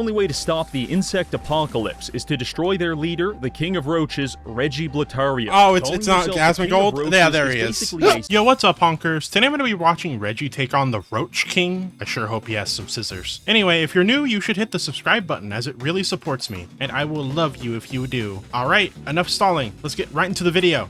The only way to stop the insect apocalypse is to destroy their leader, the king of roaches, Reggie. Oh, it's not Gasmagold? Yeah, there he is. Yo, what's up, honkers? Today I'm going to be watching Reggie take on the Roach King. I sure hope he has some scissors. Anyway, if you're new, you should hit the subscribe button as it really supports me, and I will love you if you do. Alright, enough stalling. Let's get right into the video.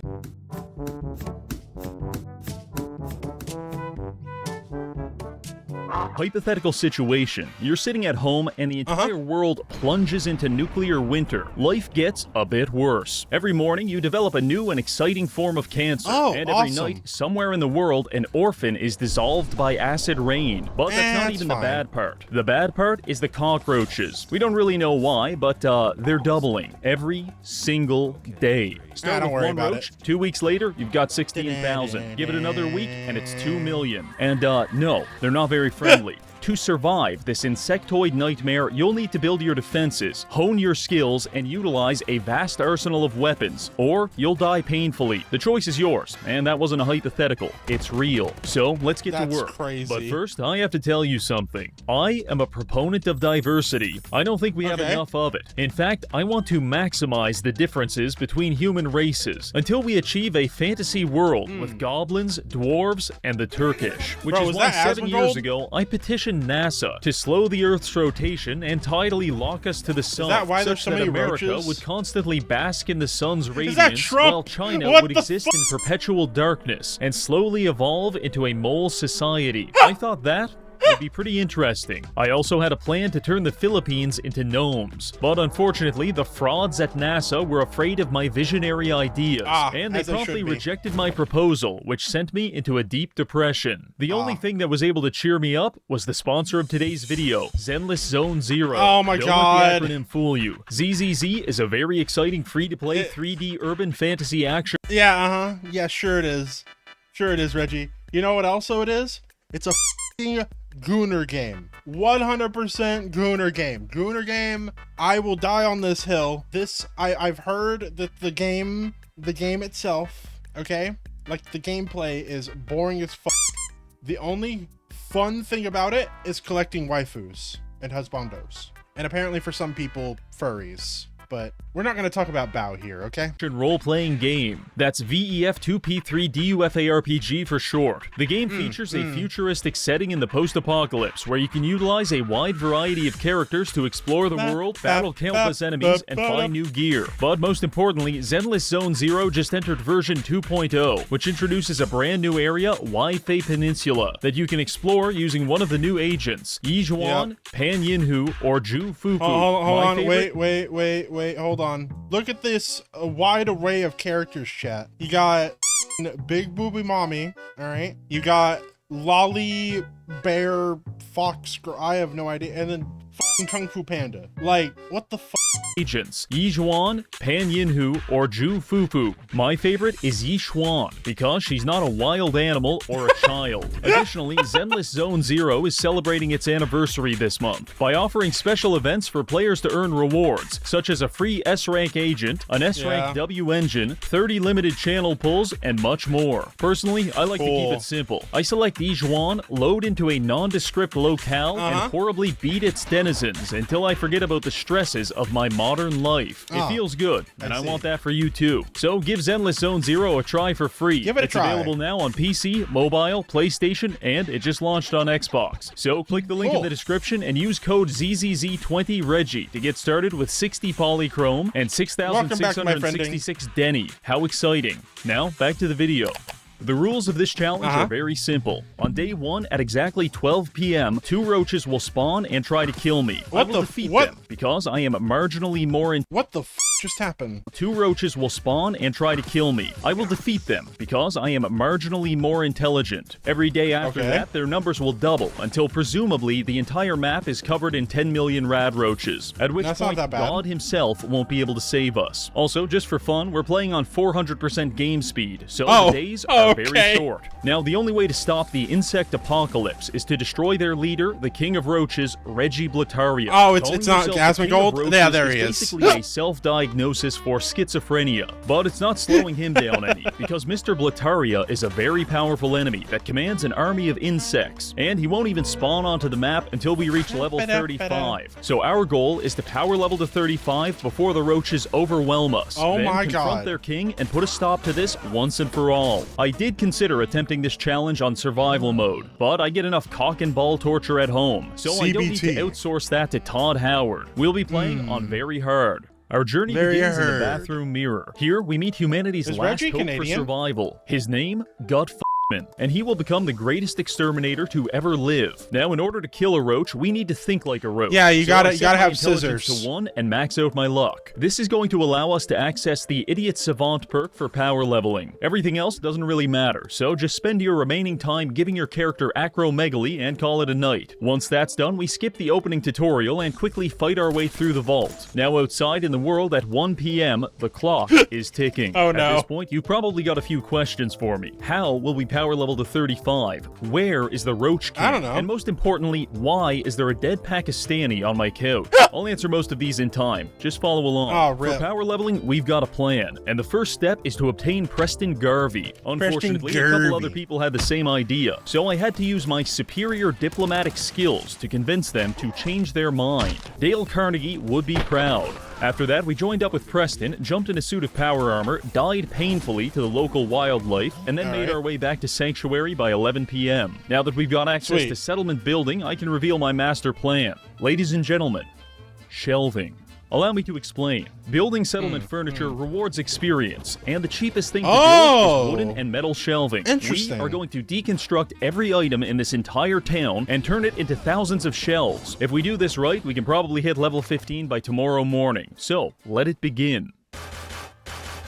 Hypothetical situation. You're sitting at home and the entire world plunges into nuclear winter. Life gets a bit worse. Every morning you develop a new and exciting form of cancer. And every night, somewhere in the world, an orphan is dissolved by acid rain. But that's not even the bad part. The bad part is the cockroaches. We don't really know why, but they're doubling every single day. Start with one roach, 2 weeks later, you've got 16,000. Give it another week, and it's 2 million. And no, they're not very friendly. To survive this insectoid nightmare, you'll need to build your defenses, hone your skills, and utilize a vast arsenal of weapons, or you'll die painfully. The choice is yours, and that wasn't a hypothetical. It's real. So let's get to work. Crazy. But first, I have to tell you something. I am a proponent of diversity. I don't think we have enough of it. In fact, I want to maximize the differences between human races until we achieve a fantasy world with goblins, dwarves, and the Turkish. Which is why 7 years ago, I petitioned NASA to slow the Earth's rotation and tidally lock us to the sun. Is that why there's so many America roaches? Would constantly bask in the sun's radiance while China would exist in perpetual darkness and slowly evolve into a mole society. I thought that would be pretty interesting. I also had a plan to turn the Philippines into gnomes, but unfortunately the frauds at NASA were afraid of my visionary ideas, and they promptly rejected my proposal, which sent me into a deep depression. The only thing that was able to cheer me up was the sponsor of today's video, Zenless Zone Zero. Oh my god. Don't let the acronym fool you. ZZZ is a very exciting free-to-play 3D urban fantasy action. Yeah, yeah, sure it is. Sure it is, Reggie. You know what also it is? It's a f***ing Gooner game. 100% Gooner game. Gooner game. I will die on this hill. I've heard that the game itself, okay, like the gameplay is boring as fuck. The only fun thing about it is collecting waifus and husbandos, and apparently for some people, furries. But we're not going to talk about Bao here, okay? Role-playing game. That's VEF2P3DUFARPG for short. The game features a futuristic setting in the post-apocalypse where you can utilize a wide variety of characters to explore the world, battle countless enemies, and find new gear. But most importantly, Zenless Zone Zero just entered version 2.0, which introduces a brand new area, Waifei Peninsula, that you can explore using one of the new agents, Yijuan, Pan Yinhu, or Ju Fufu. Hold on, wait, hold on. Look at this wide array of characters, chat. You got Big Booby Mommy, all right? You got Lolly Bear Fox, I have no idea, and then fucking Kung Fu Panda. Like, what the fuck? Agents, Yijuan, Pan Yinhu, or Ju Fufu. My favorite is Yixuan, because she's not a wild animal or a child. Additionally, Zenless Zone Zero is celebrating its anniversary this month by offering special events for players to earn rewards, such as a free S-Rank agent, an S-Rank W engine, 30 limited channel pulls, and much more. Personally, I like to keep it simple. I select Yijuan, load into a nondescript locale, and horribly beat its denizens until I forget about the stresses of my modern life. It feels good, and I want that for you too. So give Zenless Zone Zero a try for free. Give it a try. It's available now on PC, mobile, PlayStation, and it just launched on Xbox. So click the link in the description and use code ZZZ20Reggie to get started with 60 polychrome and 6,666 Denny. How exciting. Now, back to the video. The rules of this challenge are very simple. On day 1 at exactly 12 p.m., 2 roaches will spawn and try to kill me. I will defeat them because I am marginally more What the f just happened? 2 roaches will spawn and try to kill me. I will defeat them because I am marginally more intelligent. Every day after that, their numbers will double until presumably the entire map is covered in 10 million rad roaches, at which point God himself won't be able to save us. Also, just for fun, we're playing on 400% game speed, so the days are very short. Now, the only way to stop the insect apocalypse is to destroy their leader, the king of roaches, Reggie. Oh, it's not Gasmagold? Yeah, there he is. Basically a self-diagnosed diagnosis for schizophrenia, but it's not slowing him down any, because Mr. Blataria is a very powerful enemy that commands an army of insects, and he won't even spawn onto the map until we reach level 35. So our goal is to power level to 35 before the roaches overwhelm us. Oh then my confront god. their king and put a stop to this once and for all. I did consider attempting this challenge on survival mode, but I get enough cock and ball torture at home, so I don't need to outsource that to Todd Howard. We'll be playing on very hard. Our journey begins in the bathroom mirror. Here, we meet humanity's last hope for survival. His name, and he will become the greatest exterminator to ever live. Now, in order to kill a roach, we need to think like a roach. Yeah, you gotta have scissors. To 1 and max out my luck. This is going to allow us to access the Idiot Savant perk for power leveling. Everything else doesn't really matter, so just spend your remaining time giving your character acromegaly and call it a night. Once that's done, we skip the opening tutorial and quickly fight our way through the vault. Now, outside in the world at 1 p.m., the clock is ticking. Oh no. At this point, you probably got a few questions for me. How will we power level to 35? Where is the Roach King? I don't know. And most importantly, why is there a dead Pakistani on my couch? I'll answer most of these in time. Just follow along. Oh, rip. For power leveling, we've got a plan. And the first step is to obtain Preston Garvey. Unfortunately, a couple other people had the same idea, so I had to use my superior diplomatic skills to convince them to change their mind. Dale Carnegie would be proud. After that, we joined up with Preston, jumped in a suit of power armor, died painfully to the local wildlife, and then made our way back to Sanctuary by 11 p.m. Now that we've got access to Settlement Building, I can reveal my master plan. Ladies and gentlemen, Shelving. Allow me to explain. Building settlement furniture rewards experience, and the cheapest thing to build is wooden and metal shelving. We are going to deconstruct every item in this entire town and turn it into thousands of shelves. If we do this right, we can probably hit level 15 by tomorrow morning. So, let it begin.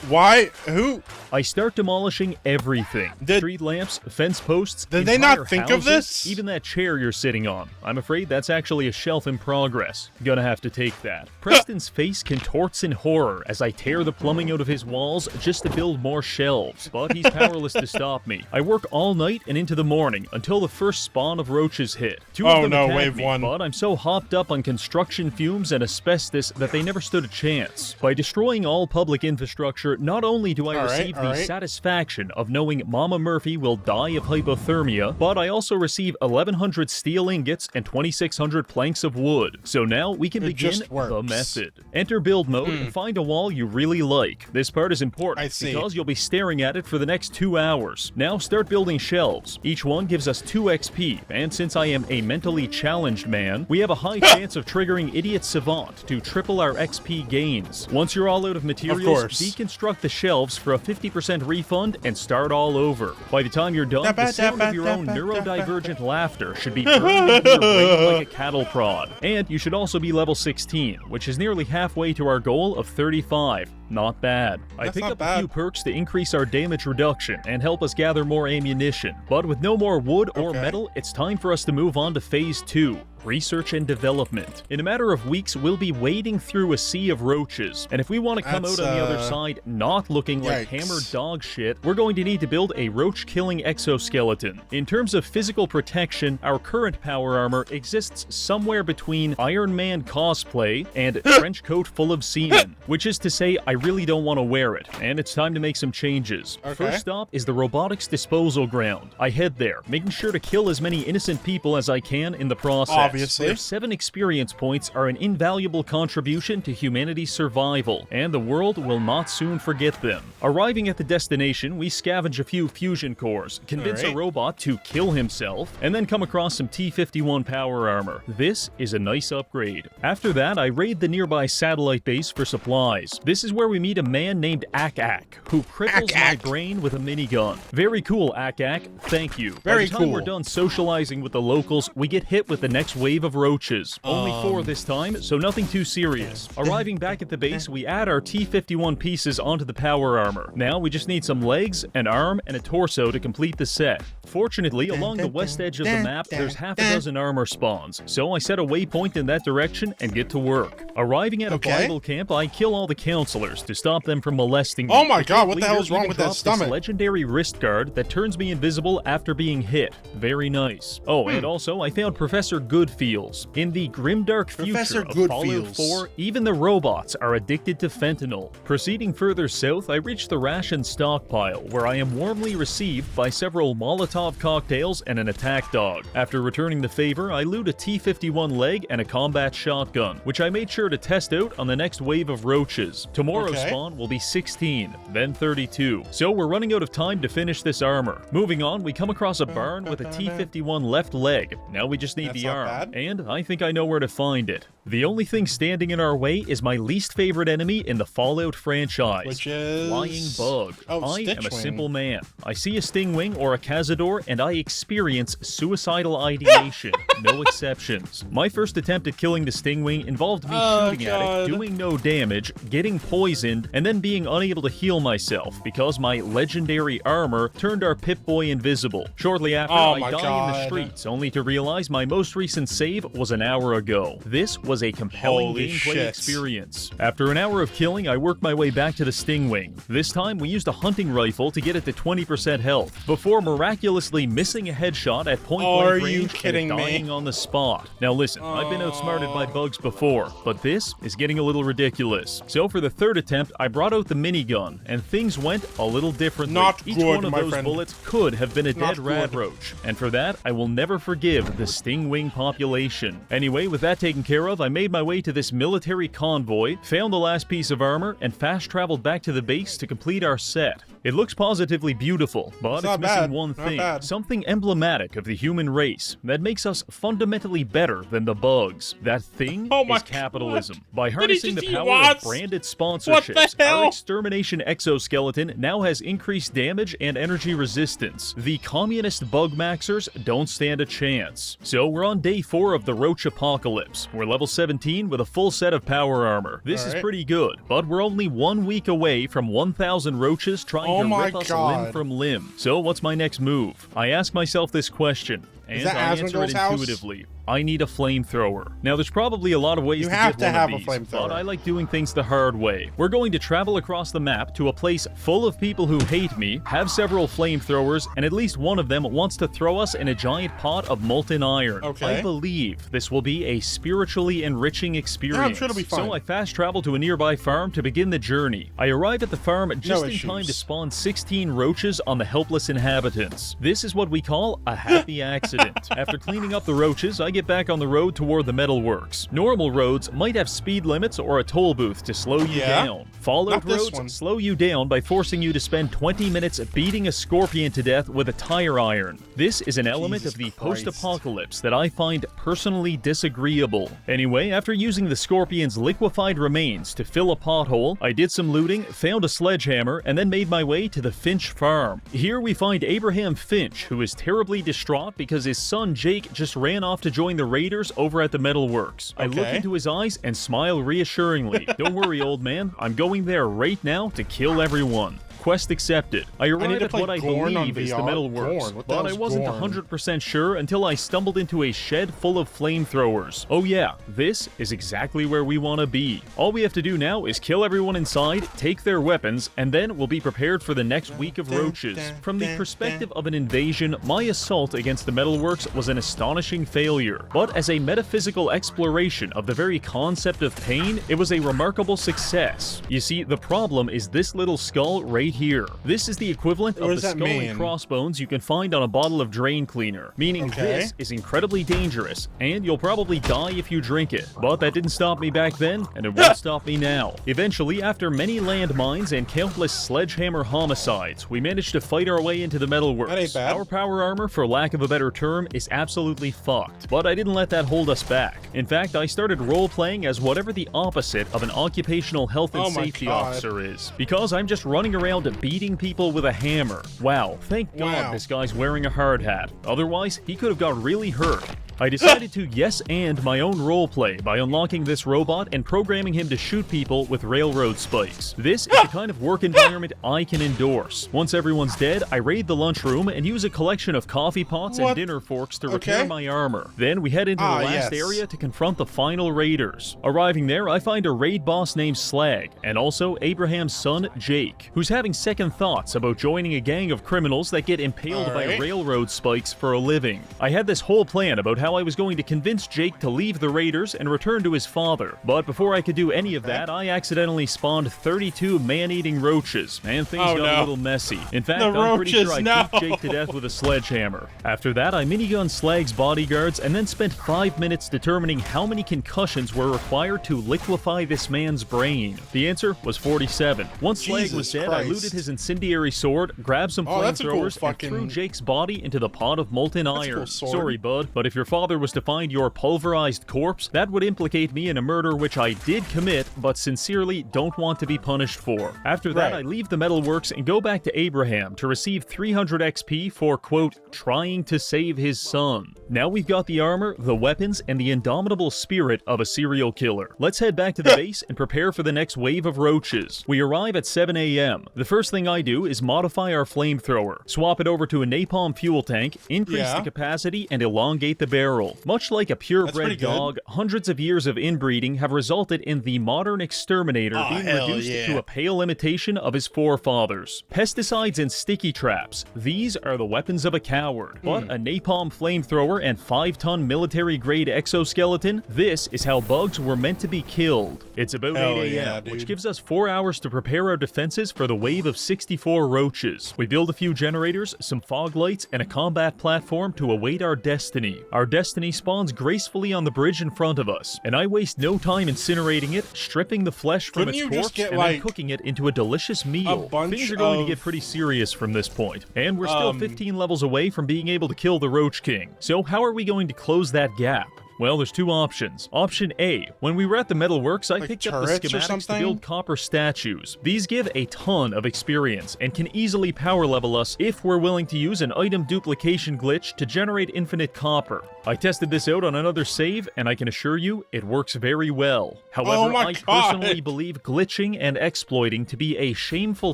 Why? Who? I start demolishing everything. Street lamps, fence posts, did they not think of this? Even that chair you're sitting on. I'm afraid that's actually a shelf in progress. Gonna have to take that. Preston's face contorts in horror as I tear the plumbing out of his walls just to build more shelves, but he's powerless to stop me. I work all night and into the morning until the first spawn of roaches hit. Two of them attacked me, but I'm so hopped up on construction fumes and asbestos that they never stood a chance. By destroying all public infrastructure, not only do I receive the satisfaction of knowing Mama Murphy will die of hypothermia, but I also receive 1,100 steel ingots and 2,600 planks of wood. So now we can begin the method. Enter build mode and find a wall you really like. This part is important because you'll be staring at it for the next 2 hours. Now start building shelves. Each one gives us 2 XP, and since I am a mentally challenged man, we have a high chance of triggering Idiot Savant to triple our XP gains. Once you're all out of materials, deconstruct the shelves for a 50% refund and start all over. By the time you're done, the sound of your own neurodivergent laughter should be burned into your brain like a cattle prod. And you should also be level 16, which is nearly halfway to our goal of 35. Not bad. I picked up a few perks to increase our damage reduction and help us gather more ammunition. But with no more wood or metal, it's time for us to move on to phase 2. Research and development. In a matter of weeks, we'll be wading through a sea of roaches, and if we want to come out on the other side not looking like hammered dog shit, we're going to need to build a roach-killing exoskeleton. In terms of physical protection, our current power armor exists somewhere between Iron Man cosplay and trench coat full of semen, which is to say I really don't want to wear it, and it's time to make some changes. First stop is the robotics disposal ground. I head there, making sure to kill as many innocent people as I can in the process. Their 7 experience points are an invaluable contribution to humanity's survival, and the world will not soon forget them. Arriving at the destination, we scavenge a few fusion cores, convince a robot to kill himself, and then come across some T-51 power armor. This is a nice upgrade. After that, I raid the nearby satellite base for supplies. This is where we meet a man named Ak-Ak, who cripples my brain with a minigun. Very cool, Ak-Ak. Thank you. By the time we're done socializing with the locals, we get hit with the next wave of roaches. Only 4 this time, so nothing too serious. Arriving back at the base, we add our T-51 pieces onto the power armor. Now we just need some legs, an arm, and a torso to complete the set. Fortunately, along the west edge of the map, there's half a dozen armor spawns, so I set a waypoint in that direction and get to work. Arriving at a Bible camp, I kill all the counselors to stop them from molesting me. Oh my god, what the hell is wrong with that stomach? This legendary wrist guard that turns me invisible after being hit. Very nice. Oh, and also, I found Professor Good feels. In the grimdark future of Fallout Goodfeels. 4, even the robots are addicted to fentanyl. Proceeding further south, I reach the ration stockpile, where I am warmly received by several Molotov cocktails and an attack dog. After returning the favor, I loot a T-51 leg and a combat shotgun, which I made sure to test out on the next wave of roaches. Tomorrow's spawn will be 16, then 32. So we're running out of time to finish this armor. Moving on, we come across a barn with a T-51 left leg. Now we just need the arm, and I think I know where to find it. The only thing standing in our way is my least favorite enemy in the Fallout franchise, which is Flying Bug. I am a simple man. I see a Stingwing or a Cazador, and I experience suicidal ideation. No exceptions. My first attempt at killing the Stingwing involved me shooting at it, doing no damage, getting poisoned, and then being unable to heal myself because my legendary armor turned our Pip-Boy invisible. Shortly after, I die in the streets, only to realize my most recent save was an hour ago. This was a compelling gameplay experience. After an hour of killing, I worked my way back to the Stingwing. This time, we used a hunting rifle to get it to 20% health, before miraculously missing a headshot at point-blank range and dying on the spot. Now listen, I've been outsmarted by bugs before, but this is getting a little ridiculous. So for the third attempt, I brought out the minigun, and things went a little differently. Each one of those bullets could have been a dead rad roach, and for that, I will never forgive the Stingwing population. Anyway, with that taken care of, I made my way to this military convoy, found the last piece of armor, and fast-traveled back to the base to complete our set. It looks positively beautiful, but it's missing one thing. Something emblematic of the human race that makes us fundamentally better than the bugs. That thing is capitalism. By harnessing the power of branded sponsorships, our extermination exoskeleton now has increased damage and energy resistance. The communist bug maxers don't stand a chance. So we're on day 4 of the Roach apocalypse. We're level 17 with a full set of power armor. This is pretty good, but we're only 1 week away from 1,000 roaches trying to rip us limb from limb. So what's my next move? I ask myself this question, and I answer it intuitively. I need a flamethrower. Now, there's probably a lot of ways to get one of these, but I like doing things the hard way. We're going to travel across the map to a place full of people who hate me, have several flamethrowers, and at least one of them wants to throw us in a giant pot of molten iron. I believe this will be a spiritually enriching experience. I'm sure it'll be fun. So I fast travel to a nearby farm to begin the journey. I arrive at the farm just in time to spawn 16 roaches on the helpless inhabitants. This is what we call a happy accident. After cleaning up the roaches, I get back on the road toward the metalworks. Normal roads might have speed limits or a toll booth to slow you down. Fallout roads slow you down by forcing you to spend 20 minutes beating a scorpion to death with a tire iron. This is an element of the post-apocalypse that I find personally disagreeable. Anyway, after using the scorpion's liquefied remains to fill a pothole, I did some looting, found a sledgehammer, and then made my way to the Finch farm. Here we find Abraham Finch, who is terribly distraught because his son Jake just ran off to join the raiders over at the metalworks. I look into his eyes and smile reassuringly. Don't worry, old man. I'm going there right now to kill everyone. Quest accepted. I arrived at what I believe is the metalworks, but I wasn't 100% sure until I stumbled into a shed full of flamethrowers. Oh yeah, this is exactly where we want to be. All we have to do now is kill everyone inside, take their weapons, and then we'll be prepared for the next week of roaches. From the perspective of an invasion, my assault against the metalworks was an astonishing failure. But as a metaphysical exploration of the very concept of pain, it was a remarkable success. You see, the problem is this little skull right here. This is the equivalent of the skull and crossbones you can find on a bottle of drain cleaner, meaning this is incredibly dangerous, and you'll probably die if you drink it. But that didn't stop me back then, and it won't stop me now. Eventually, after many landmines and countless sledgehammer homicides, we managed to fight our way into the metalworks. Our power armor, for lack of a better term, is absolutely fucked, but I didn't let that hold us back. In fact, I started role-playing as whatever the opposite of an occupational health and safety officer is, because I'm just running around beating people with a hammer. Wow, thank God this guy's wearing a hard hat. Otherwise, he could have got really hurt. I decided to yes-and my own roleplay by unlocking this robot and programming him to shoot people with railroad spikes. This is the kind of work environment I can endorse. Once everyone's dead, I raid the lunchroom and use a collection of coffee pots and dinner forks to repair my armor. Then we head into the last area to confront the final raiders. Arriving there, I find a raid boss named Slag, and also Abraham's son, Jake, who's having second thoughts about joining a gang of criminals that get impaled by railroad spikes for a living. I had this whole plan about how I was going to convince Jake to leave the Raiders and return to his father. But before I could do any of that, I accidentally spawned 32 man-eating roaches, and things got a little messy. In fact, I'm pretty sure I beat Jake to death with a sledgehammer. After that, I minigun Slag's bodyguards and then spent 5 minutes determining how many concussions were required to liquefy this man's brain. The answer was 47. Once Slag was dead, I looted his incendiary sword, grabbed some flamethrowers, and threw Jake's body into the pot of molten iron. Sorry, bud, but if your father was to find your pulverized corpse, that would implicate me in a murder which I did commit, but sincerely don't want to be punished for. After that, I leave the metalworks and go back to Abraham to receive 300 XP for, quote, trying to save his son. Now we've got the armor, the weapons, and the indomitable spirit of a serial killer. Let's head back to the base and prepare for the next wave of roaches. We arrive at 7 a.m. The first thing I do is modify our flamethrower, swap it over to a napalm fuel tank, increase the capacity, and elongate the barrel. Much like a purebred dog, hundreds of years of inbreeding have resulted in the modern exterminator being reduced to a pale imitation of his forefathers. Pesticides and sticky traps. These are the weapons of a coward. But a napalm flamethrower and 5-ton military-grade exoskeleton, this is how bugs were meant to be killed. It's about 8 a.m., which gives us 4 hours to prepare our defenses for the wave of 64 roaches. We build a few generators, some fog lights, and a combat platform to await our destiny. Our destiny spawns gracefully on the bridge in front of us, and I waste no time incinerating it, stripping the flesh from its corpse, and then cooking it into a delicious meal. Things are going to get pretty serious from this point, and we're still 15 levels away from being able to kill the Roach King. So how are we going to close that gap? Well, there's 2 options. Option A. When we were at the metalworks, I picked up the schematics to build copper statues. These give a ton of experience and can easily power level us if we're willing to use an item duplication glitch to generate infinite copper. I tested this out on another save, and I can assure you, it works very well. However, I personally believe glitching and exploiting to be a shameful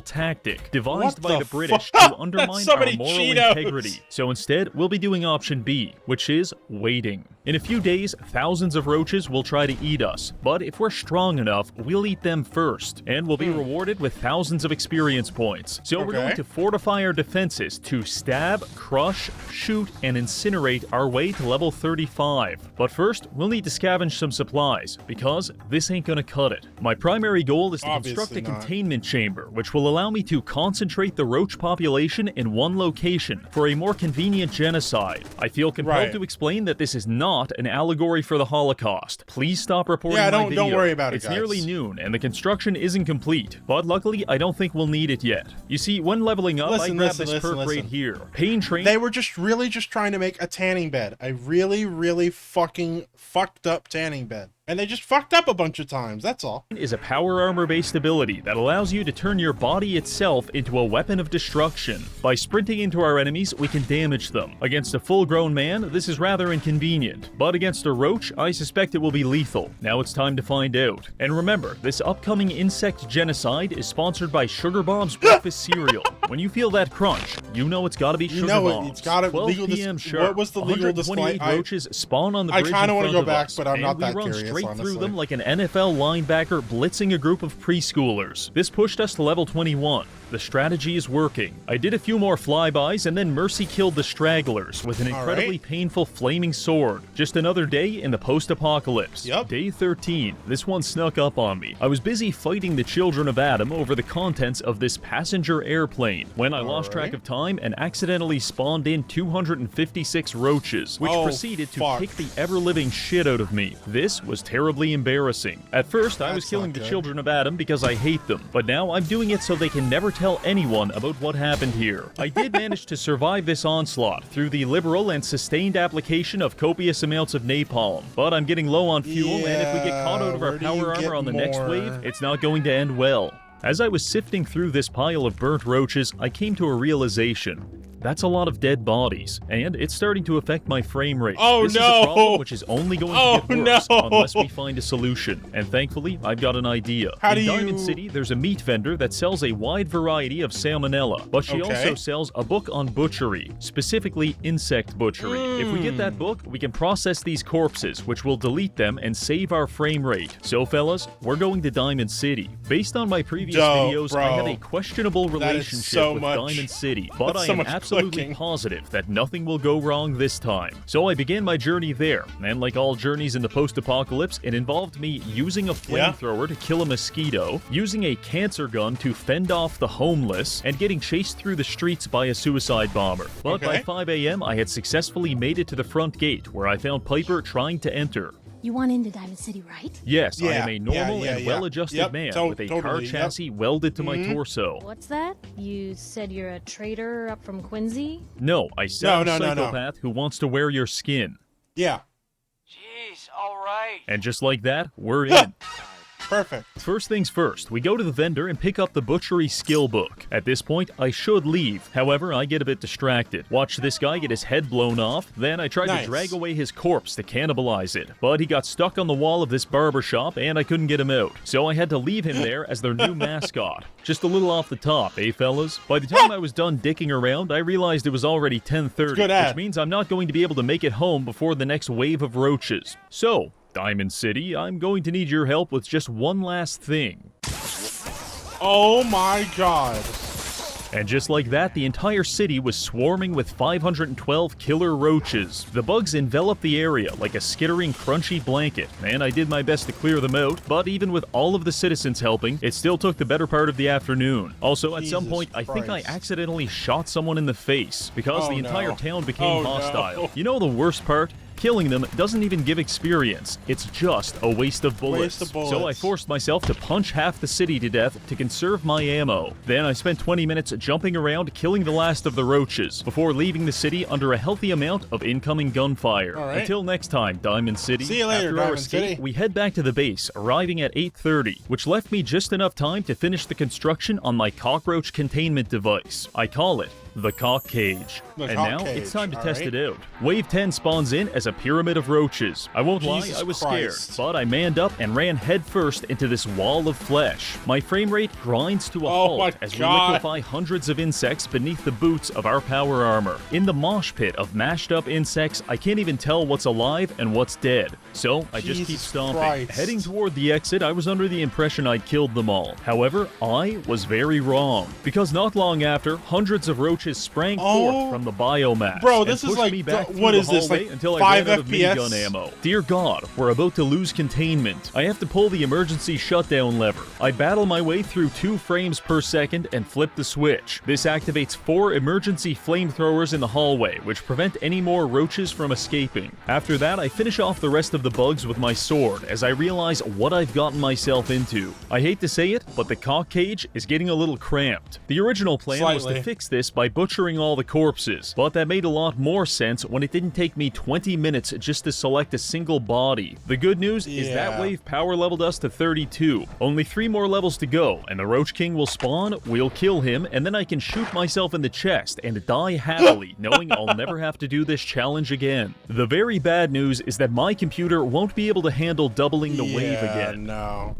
tactic devised by the British to undermine our moral integrity. So instead, we'll be doing option B, which is waiting. In a few days, thousands of roaches will try to eat us, but if we're strong enough, we'll eat them first, and we'll be rewarded with thousands of experience points. So we're going to fortify our defenses to stab, crush, shoot, and incinerate our way to level 35. But first, we'll need to scavenge some supplies, because this ain't gonna cut it. My primary goal is to construct a containment chamber, which will allow me to concentrate the roach population in one location for a more convenient genocide. I feel compelled to explain that this is not an allegory for the Holocaust. Please stop reporting my video. Don't worry about it, It's nearly noon, and the construction isn't complete. But luckily, I don't think we'll need it yet. You see, when leveling up, I grabbed this perk right here. Pain Train. They were really just trying to make a tanning bed. A really fucking fucked up tanning bed. And they just fucked up a bunch of times, that's all. Is a power armor-based ability that allows you to turn your body itself into a weapon of destruction. By sprinting into our enemies, we can damage them. Against a full-grown man, this is rather inconvenient. But against a roach, I suspect it will be lethal. Now it's time to find out. And remember, this upcoming insect genocide is sponsored by Sugar Bob's breakfast cereal. When you feel that crunch, you know it's gotta be Sugar Bob's. It's gotta 12 p.m. sharp. What was the legal display? Roaches spawn on the bridge. I kind of want to go back, but I'm not that curious. Straight through them like an NFL linebacker blitzing a group of preschoolers. This pushed us to level 21. The strategy is working. I did a few more flybys and then mercy killed the stragglers with an incredibly painful flaming sword. Just another day in the post-apocalypse. Day 13. This one snuck up on me. I was busy fighting the children of Adam over the contents of this passenger airplane when I lost track of time and accidentally spawned in 256 roaches, which proceeded to kick the ever-living shit out of me. This was terribly embarrassing. At first, I was killing the children of Adam because I hate them, but now I'm doing it so they can never tell anyone about what happened here. I did manage to survive this onslaught through the liberal and sustained application of copious amounts of napalm, but I'm getting low on fuel, and if we get caught out of our power armor on the next wave, it's not going to end well. As I was sifting through this pile of burnt roaches, I came to a realization. That's a lot of dead bodies, and it's starting to affect my frame rate. This is a problem which is only going to get worse unless we find a solution. And thankfully, I've got an idea. In Diamond City, there's a meat vendor that sells a wide variety of salmonella, but she also sells a book on butchery, specifically insect butchery. If we get that book, we can process these corpses, which will delete them and save our frame rate. So fellas, we're going to Diamond City. Based on my previous videos, I have a questionable relationship with Diamond City, but I am absolutely absolutely positive that nothing will go wrong this time. So I began my journey there, and like all journeys in the post-apocalypse, it involved me using a flamethrower to kill a mosquito, using a cancer gun to fend off the homeless, and getting chased through the streets by a suicide bomber. But by 5 a.m., I had successfully made it to the front gate, where I found Piper trying to enter. You want into Diamond City, right? Yes, I am a normal and well-adjusted man with a car chassis welded to my torso. What's that? You said you're a traitor up from Quincy? No, I said I'm a psychopath who wants to wear your skin. Yeah. Jeez, all right. And just like that, we're in. Perfect. First things first, we go to the vendor and pick up the butchery skill book. At this point, I should leave. However, I get a bit distracted. Watch this guy get his head blown off, then I tried to drag away his corpse to cannibalize it. But he got stuck on the wall of this barbershop and I couldn't get him out. So I had to leave him there as their new mascot. Just a little off the top, eh fellas? By the time I was done dicking around, I realized it was already 10:30, which means I'm not going to be able to make it home before the next wave of roaches. So, Diamond City, I'm going to need your help with just one last thing. Oh my god. And just like that, the entire city was swarming with 512 killer roaches. The bugs enveloped the area like a skittering, crunchy blanket, and I did my best to clear them out, but even with all of the citizens helping, it still took the better part of the afternoon. Also, at some point, I think I accidentally shot someone in the face, because the entire town became hostile. You know the worst part? Killing them doesn't even give experience. It's just a waste of bullets. So I forced myself to punch half the city to death to conserve my ammo. Then I spent 20 minutes jumping around killing the last of the roaches before leaving the city under a healthy amount of incoming gunfire. Until next time, Diamond City. See you later, After Diamond our escape, City. we head back to the base, arriving at 8:30, which left me just enough time to finish the construction on my cockroach containment device. I call it the cock cage. And now it's time to test it out. Wave 10 spawns in as a pyramid of roaches. I won't lie, I was scared, but I manned up and ran headfirst into this wall of flesh. My frame rate grinds to a halt as we liquefy hundreds of insects beneath the boots of our power armor. In the mosh pit of mashed up insects, I can't even tell what's alive and what's dead. So I just keep stomping. Heading toward the exit, I was under the impression I'd killed them all. However, I was very wrong, because not long after, hundreds of roaches sprang forth from the biomass. Bro, this is like, what is this, like until 5 I ran out of FPS? minigun ammo. Dear God, we're about to lose containment. I have to pull the emergency shutdown lever. I battle my way through 2 frames per second and flip the switch. This activates 4 emergency flamethrowers in the hallway, which prevent any more roaches from escaping. After that, I finish off the rest of the bugs with my sword as I realize what I've gotten myself into. I hate to say it, but the cock cage is getting a little cramped. The original plan was to fix this by butchering all the corpses, but that made a lot more sense when it didn't take me 20 minutes just to select a single body. The good news is that wave power leveled us to 32. Only 3 more levels to go, and the Roach King will spawn, we'll kill him, and then I can shoot myself in the chest and die happily, knowing I'll never have to do this challenge again. The very bad news is that my computer won't be able to handle doubling the wave again. No.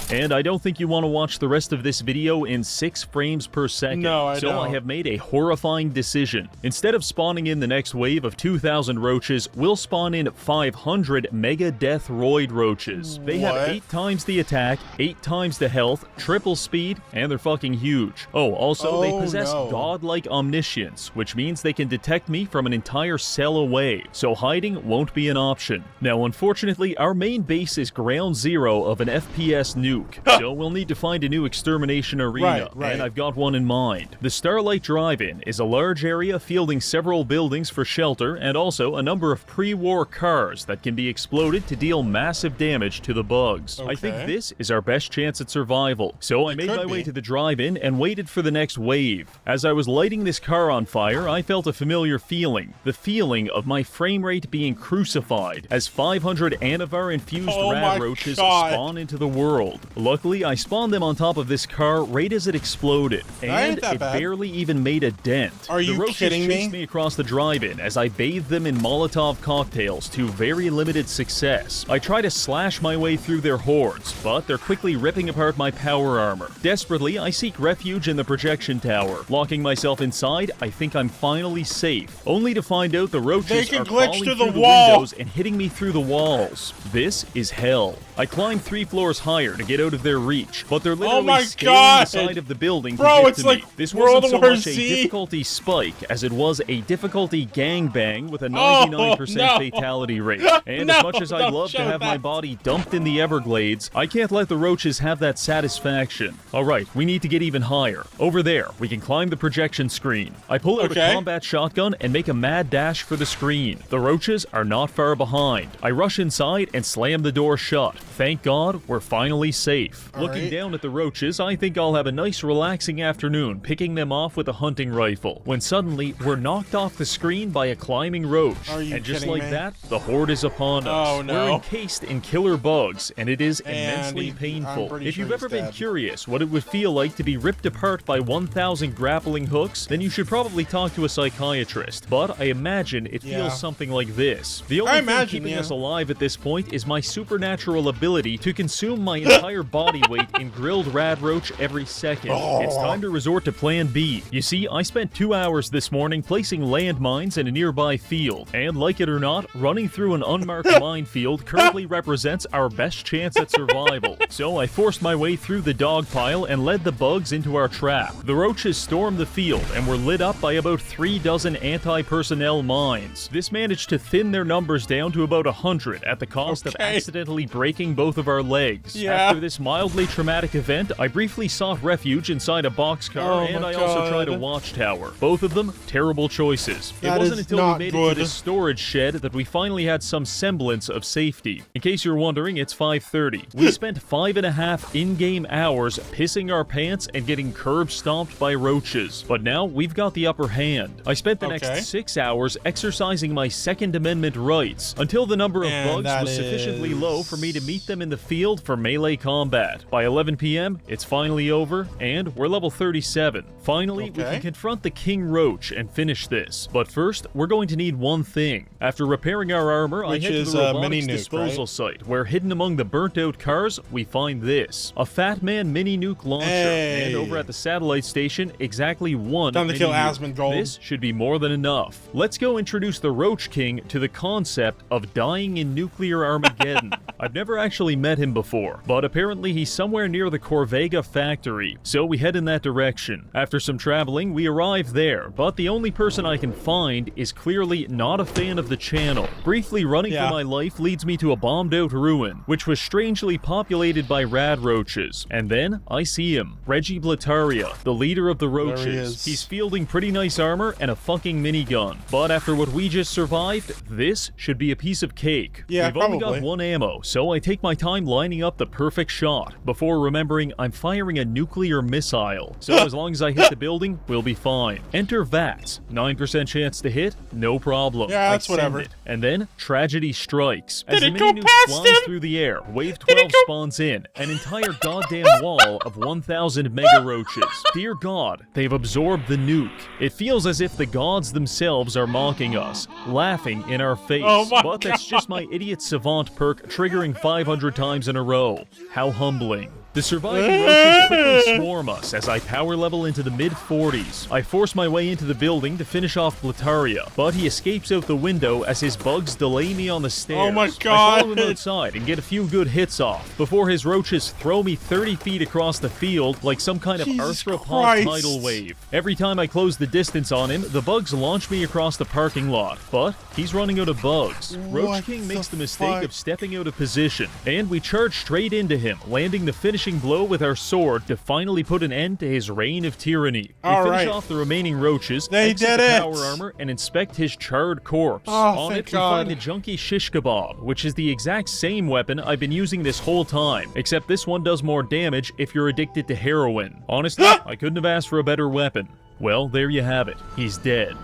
And I don't think you want to watch the rest of this video in 6 frames per second. No, I so don't. I have made a horrifying decision. Instead of spawning in the next wave of 2,000 roaches, we'll spawn in 500 Mega Death Roid roaches. They have 8 times the attack, 8 times the health, triple speed, and they're fucking huge. Oh, also, they possess godlike omniscience, which means they can detect me from an entire cell away, so hiding won't be an option. Now, unfortunately, our main base is ground zero of an FPS nuke. So we'll need to find a new extermination arena, and I've got one in mind. The Starlight Drive-in is a large area fielding several buildings for shelter and also a number of pre-war cars that can be exploded to deal massive damage to the bugs. I think this is our best chance at survival, so I made my way to the drive-in and waited for the next wave. As I was lighting this car on fire, I felt a familiar feeling, the feeling of my frame rate being crucified as 500 Anavar-infused rad roaches spawn into the world. Luckily, I spawned them on top of this car right as it exploded, and it barely even made a dent. Are you kidding me? The roaches chased me across the drive-in as I bathed them in Molotov cocktails to very limited success. I try to slash my way through their hordes, but they're quickly ripping apart my power armor. Desperately, I seek refuge in the projection tower. Locking myself inside, I think I'm finally safe, only to find out the roaches are crawling through the windows and hitting me through the walls. This is hell. I climb 3 floors higher to get get out of their reach, but they're literally my scaling God. the side of the building to Bro, get it's to like me. This World wasn't so War much a Z. difficulty spike as it was a difficulty gangbang with a 99% no. fatality rate. And No, as much as I'd don't love to show have my that. body dumped in the Everglades, I can't let the roaches have that satisfaction. Alright, we need to get even higher. Over there, we can climb the projection screen. I pull out a combat shotgun and make a mad dash for the screen. The roaches are not far behind. I rush inside and slam the door shut. Thank God, we're finally safe. Looking down at the roaches, I think I'll have a nice relaxing afternoon picking them off with a hunting rifle, when suddenly we're knocked off the screen by a climbing roach. And just like that, the horde is upon us. Oh, no. We're encased in killer bugs, and it is immensely painful. If you've ever been curious what it would feel like to be ripped apart by 1,000 grappling hooks, then you should probably talk to a psychiatrist. But I imagine it feels something like this. The only thing keeping us alive at this point is my supernatural ability to consume my entire body weight in grilled rad roach every second. It's time to resort to plan B. You see, I spent 2 hours this morning placing landmines in a nearby field, and like it or not, running through an unmarked minefield currently represents our best chance at survival. So I forced my way through the dog pile and led the bugs into our trap. The roaches stormed the field and were lit up by about 3 dozen anti-personnel mines. This managed to thin their numbers down to about 100 at the cost of accidentally breaking both of our legs. After this mildly traumatic event, I briefly sought refuge inside a boxcar, and I also tried a watchtower. Both of them terrible choices. It wasn't until we made it to this storage shed that we finally had some semblance of safety. In case you're wondering, it's 5:30. We spent 5.5 in-game hours pissing our pants and getting curb stomped by roaches. But now we've got the upper hand. I spent the next 6 hours exercising my Second Amendment rights until the number of bugs was sufficiently low for me to meet them in the field for melee combat. By 11 p.m., it's finally over, and we're level 37. Finally, we can confront the King Roach and finish this. But first, we're going to need one thing. After repairing our armor, I head to the robotics disposal site, where hidden among the burnt-out cars, we find this. A Fat Man mini nuke launcher, and over at the satellite station, exactly one Time to kill mini nuke. Asmongold. This should be more than enough. Let's go introduce the Roach King to the concept of dying in nuclear Armageddon. I've never actually met him before, but apparently he's somewhere near the Corvega factory, so we head in that direction. After some traveling, we arrive there, but the only person I can find is clearly not a fan of the channel. Briefly running for my life leads me to a bombed-out ruin, which was strangely populated by rad roaches. And then I see him, Reggie, the leader of the roaches. He's fielding pretty nice armor and a fucking minigun. But after what we just survived, this should be a piece of cake. We've only got one ammo, so I take my time lining up the perfect shot, before remembering I'm firing a nuclear missile. So as long as I hit the building, we'll be fine. Enter VATS. 9% chance to hit, no problem. Yeah, that's whatever. And then, tragedy strikes. As the Did it go mini nuke past flies him? through the air, Wave 12 spawns in, an entire goddamn wall of 1,000 mega roaches. Dear God, they've absorbed the nuke. It feels as if the gods themselves are mocking us, laughing in our face. But that's just my idiot savant perk triggering 500 times in a row. How humbling. The surviving roaches quickly swarm us as I power level into the mid-40s. I force my way into the building to finish off Blataria, but he escapes out the window as his bugs delay me on the stairs. Oh my I God! follow him outside and get a few good hits off, before his roaches throw me 30 feet across the field like some kind of arthropod tidal wave. Every time I close the distance on him, the bugs launch me across the parking lot, but he's running out of bugs. Roach King makes the mistake of stepping out of position, and we charge straight into him, landing the finishing blow with our sword to finally put an end to his reign of tyranny. We finish off the remaining roaches, exit the power armor, and inspect his charred corpse. On it, we find the junky shish kebab, which is the exact same weapon I've been using this whole time, except this one does more damage if you're addicted to heroin. Honestly, I couldn't have asked for a better weapon. Well, there you have it. He's dead.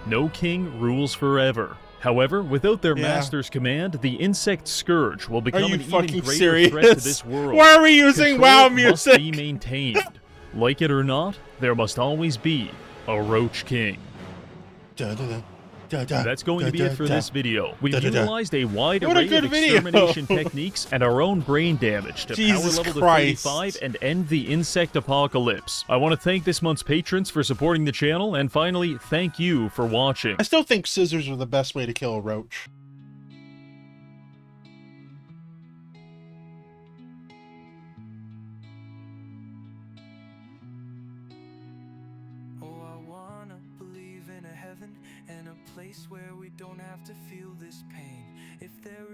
No king rules forever. However, without their master's command, the insect scourge will become an even greater threat to this world. Why are we using WoW music? Must be maintained. Like it or not, there must always be a Roach King. That's going to be it for this video. We've utilized a wide array of extermination techniques and our own brain damage to power level to 35 and end the insect apocalypse. I want to thank this month's patrons for supporting the channel, and finally, thank you for watching. I still think scissors are the best way to kill a roach. place where we don't have to feel this pain. If there